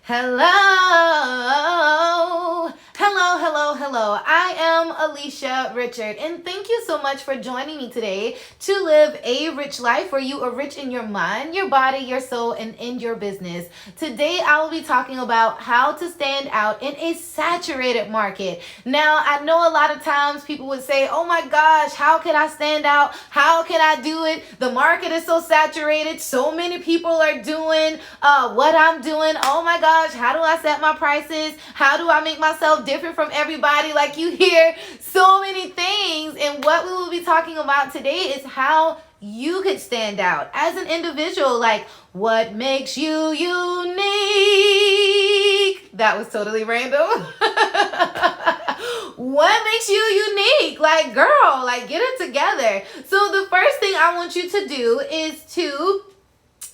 Hello. Hello, hello, hello. I am Alisha Richard, and thank you so much for joining me today to live a rich life where you are rich in your mind, your body, your soul, and in your business. Today, I will be talking about how to stand out in a saturated market. Now, I know a lot of times people would say, oh my gosh, how can I stand out? How can I do it? The market is so saturated. So many people are doing what I'm doing. Oh my gosh, how do I set my prices? How do I make myself different from everybody? Like, you hear so many things, and what we will be talking about today is how you could stand out as an individual. Like, what makes you unique? That was totally random. What makes you unique? Like, girl, like, get it together. So the first thing I want you to do is to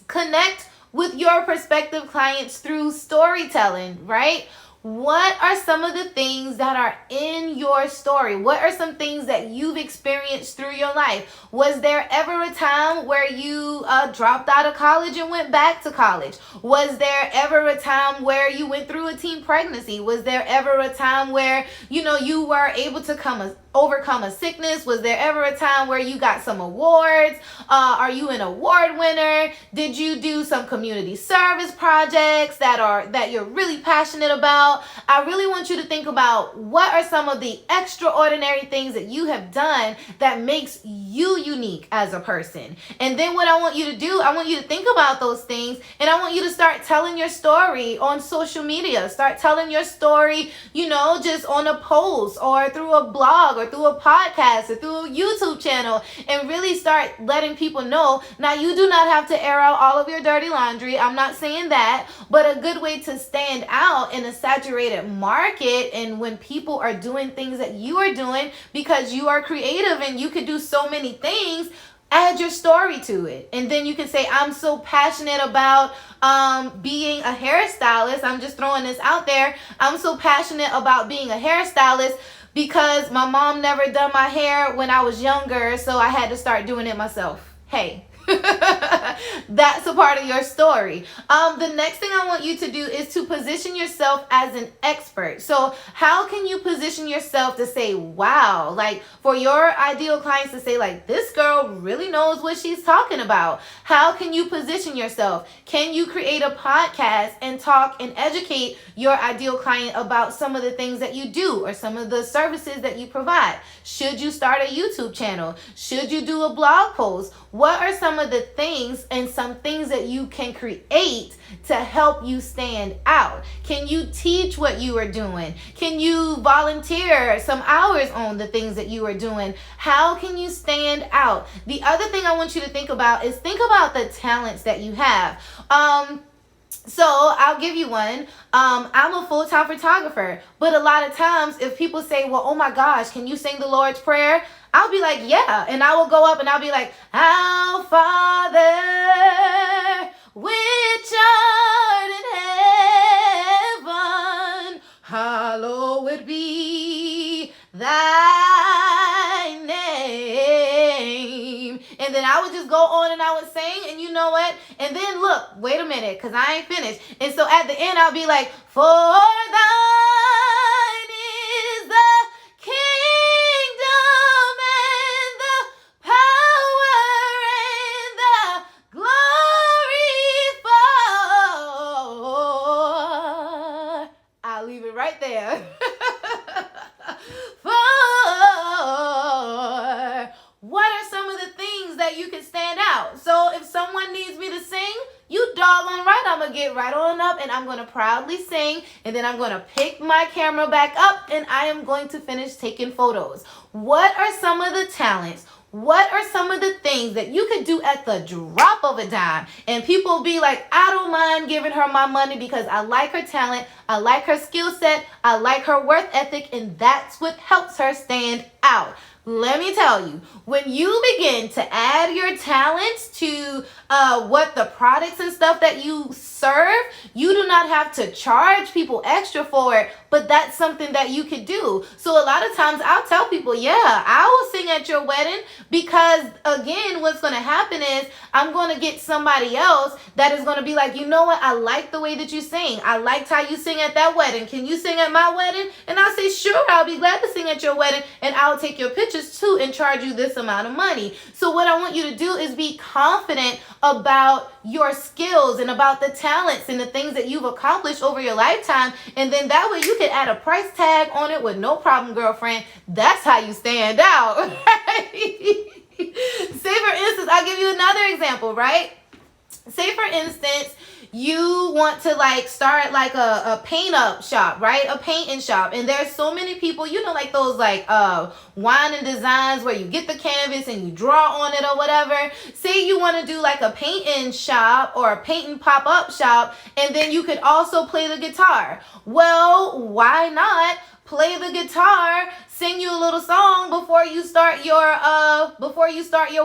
connect with your prospective clients through storytelling, right? What are some of the things that are in your story? What are some things that you've experienced through your life? Was there ever a time where you dropped out of college and went back to college? Was there ever a time where you went through a teen pregnancy? Was there ever a time where, you were able to overcome a sickness? Was there ever a time where you got some awards? Are you an award winner? Did you do some community service projects that you're really passionate about? I really want you to think about what are some of the extraordinary things that you have done that makes you unique as a person. And then what I want you to do, I want you to think about those things, and I want you to start telling your story on social media. Start telling your story, just on a post or through a blog or through a podcast or through a YouTube channel, and really start letting people know. Now, you do not have to air out all of your dirty laundry. I'm not saying that, but a good way to stand out in a saturated market, and when people are doing things that you are doing, because you are creative and you could do so many things, add your story to it. And then you can say, I'm so passionate about being a hairstylist. I'm just throwing this out there. I'm so passionate about being a hairstylist because my mom never done my hair when I was younger, so I had to start doing it myself. Hey. That's a part of your story. The next thing I want you to do is to position yourself as an expert. So how can you position yourself to say, wow, like for your ideal clients to say, like, this girl really knows what she's talking about? How can you position yourself? Can you create a podcast and talk and educate your ideal client about some of the things that you do or some of the services that you provide? Should you start a YouTube channel? Should you do a blog post? What are some of the things and some things that you can create to help you stand out? Can you teach what you are doing? Can you volunteer some hours on the things that you are doing? How can you stand out? The other thing I want you to think about is think about the talents that you have. So I'll give you one. I'm a full-time photographer, but a lot of times if people say, well, oh my gosh, can you sing the Lord's Prayer? I'll be like, yeah. And I will go up and I'll be like, Our Father, which art in heaven, hallowed be thy name. And then I would just go on and I would sing, and you know what? And then look, wait a minute, because I ain't finished. And so at the end, I'll be like, for thine is the kingdom and the power and the glory for. I'll leave it right there. For what are some of the things that you can stand out? So if someone needs me to sing, you doggone right, I'm going to get right on up and I'm going to proudly sing, and then I'm going to pick my camera back up and I am going to finish taking photos. What are some of the talents? What are some of the things that you could do at the drop of a dime? And people will be like, I don't mind giving her my money because I like her talent, I like her skill set, I like her work ethic, and that's what helps her stand out. Let me tell you, when you begin to add your talents to what the products and stuff that you serve, you do not have to charge people extra for it, but that's something that you could do. So a lot of times I'll tell people, yeah, I will sing at your wedding, because again, what's going to happen is I'm going to get somebody else that is going to be like, you know what, I like the way that you sing. I liked how you sing at that wedding. Can you sing at my wedding? And I'll say, sure, I'll be glad to sing at your wedding, and I'll take your pictures too and charge you this amount of money. So what I want you to do is be confident about your skills and about the talents and the things that you've accomplished over your lifetime, and then that way you can add a price tag on it with no problem, girlfriend. That's how you stand out. Right? Say for instance, I'll give you another example, right? Say for instance, you want to like start like a paint up shop, right? A painting shop. And there's so many people, you know, like those like wine and designs where you get the canvas and you draw on it or whatever. Say you want to do like a painting shop or a painting pop-up shop, and then you could also play the guitar. Well, why not play the guitar, sing you a little song before you start your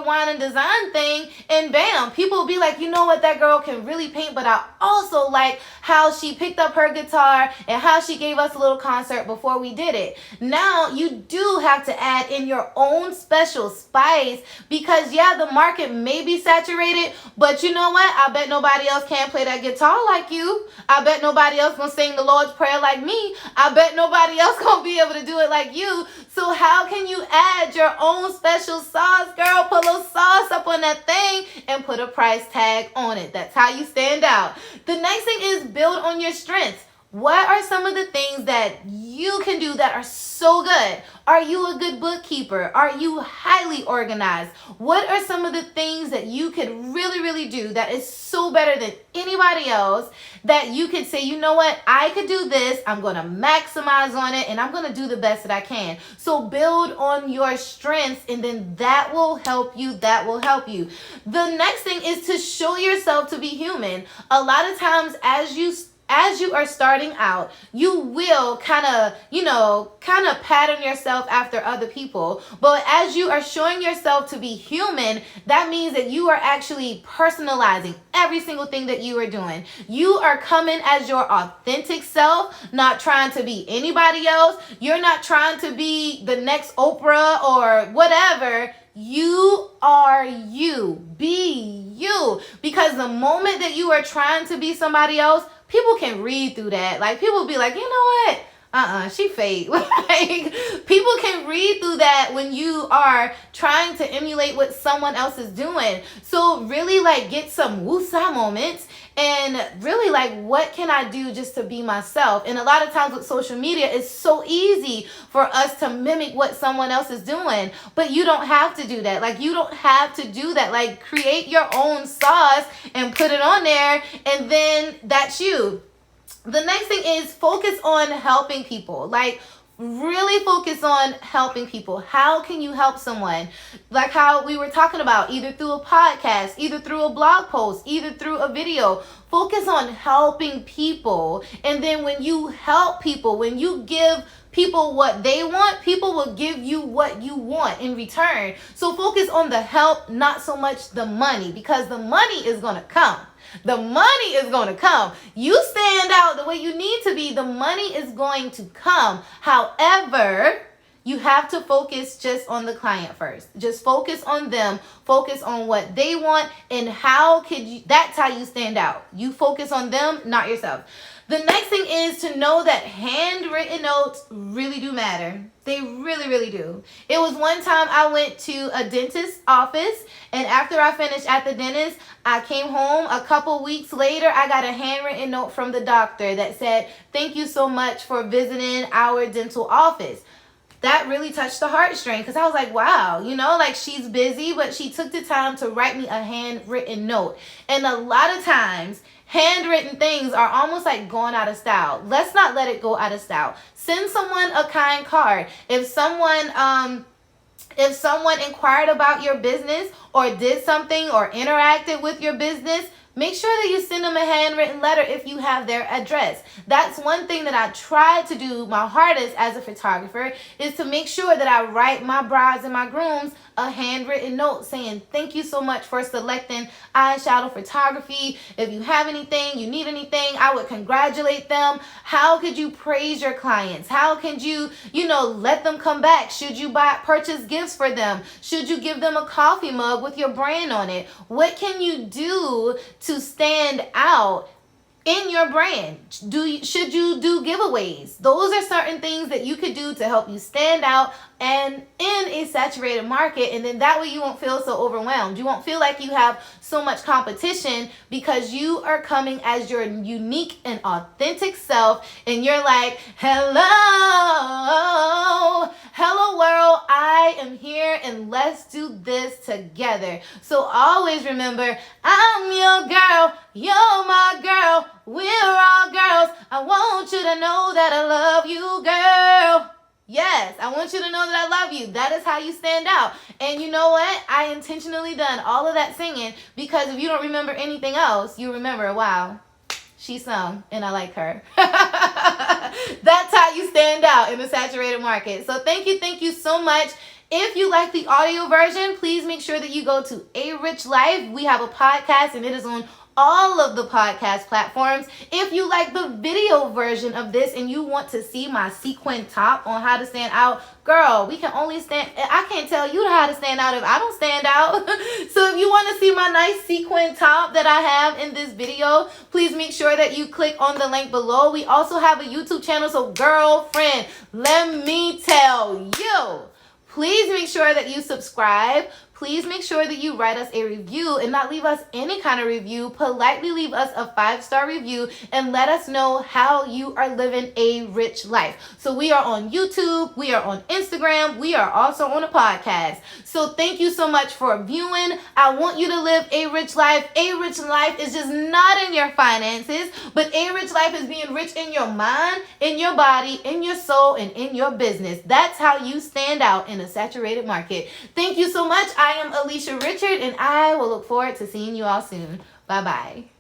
wine and design thing, and bam, people will be like, you know what, that girl can really paint, but I also like how she picked up her guitar and how she gave us a little concert before we did it. Now you do have to add in your own special spice, because yeah, the market may be saturated, but you know what, I bet nobody else can play that guitar like you. I bet nobody else gonna sing the Lord's Prayer like me. I bet nobody else gonna be able to do it like you. So how can you add your own special sauce, girl? Put a little sauce up on that thing and put a price tag on it. That's how you stand out. The next thing is build on your strengths. What are some of the things that you can do that are so good? Are you a good bookkeeper? Are you highly organized? What are some of the things that you could really, really do that is so better than anybody else that you could say, you know what, I could do this, I'm going to maximize on it, and I'm going to do the best that I can. So build on your strengths, and then that will help you. That will help you. The next thing is to show yourself to be human. A lot of times as you are starting out, you will kind of pattern yourself after other people. But as you are showing yourself to be human, that means that you are actually personalizing every single thing that you are doing. You are coming as your authentic self, not trying to be anybody else. You're not trying to be the next Oprah or whatever. You are you. Be you. Because the moment that you are trying to be somebody else, people can read through that. Like, people be like, you know what? She fake. Like, people can read through that when you are trying to emulate what someone else is doing. So really, like, get some woosah moments and really, like, what can I do just to be myself? And a lot of times with social media, it's so easy for us to mimic what someone else is doing. But you don't have to do that. Like, you don't have to do that. Like, create your own sauce and put it on there, and then that's you. The next thing is focus on helping people. Like, really focus on helping people. How can you help someone? Like how we were talking about, either through a podcast, either through a blog post, either through a video. Focus on helping people. And then when you help people, when you give people what they want, people will give you what you want in return. So focus on the help, not so much the money, because the money is going to come. The money is going to come. You stand out the way you need to be. The money is going to come. However, you have to focus just on the client first. Just focus on them. Focus on what they want, and how could you, that's how you stand out. You focus on them, not yourself. The next thing is to know that handwritten notes really do matter. They really, really do. It was one time I went to a dentist's office, and after I finished at the dentist, I came home. A couple weeks later, I got a handwritten note from the doctor that said, "Thank you so much for visiting our dental office." That really touched the heartstring, because I was like, wow, you know, like, she's busy, but she took the time to write me a handwritten note. And a lot of times, handwritten things are almost like going out of style. Let's not let it go out of style. Send someone a kind card. If someone If someone inquired about your business or did something or interacted with your business, make sure that you send them a handwritten letter if you have their address. That's one thing that I try to do my hardest as a photographer, is to make sure that I write my brides and my grooms a handwritten note saying, thank you so much for selecting eyeshadow photography. If you have anything, you need anything, I would congratulate them. How could you praise your clients? How could you, let them come back? Should you purchase gifts for them? Should you give them a coffee mug with your brand on it? What can you do to stand out in your brand? Should you do giveaways? Those are certain things that you could do to help you stand out and in a saturated market, and then that way you won't feel so overwhelmed. You won't feel like you have so much competition, because you are coming as your unique and authentic self, and you're like, hello world, I am here and let's do this together. So always remember, I'm your girl, you're my girl, we're all girls. I want you to know that I love you, girl. Yes, I want you to know that I love you. That is how you stand out. And you know what? I intentionally done all of that singing, because if you don't remember anything else, you remember, wow, she sung and I like her. That's how you stand out in the saturated market. So thank you so much. If you like the audio version, please make sure that you go to A Rich Life. We have a podcast and it is on all of the podcast platforms. If you like the video version of this and you want to see my sequin top on how to stand out, girl, I can't tell you how to stand out if I don't stand out. So if you want to see my nice sequin top that I have in this video, please make sure that you click on the link below. We also have a YouTube channel, so girlfriend, let me tell you, please make sure that you subscribe. Please make sure that you write us a review, and not leave us any kind of review. Politely leave us a 5-star review and let us know how you are living a rich life. So we are on YouTube, we are on Instagram, we are also on a podcast. So thank you so much for viewing. I want you to live a rich life. A rich life is just not in your finances, but a rich life is being rich in your mind, in your body, in your soul, and in your business. That's how you stand out in a saturated market. Thank you so much. I am Alisha Richard, and I will look forward to seeing you all soon. Bye-bye.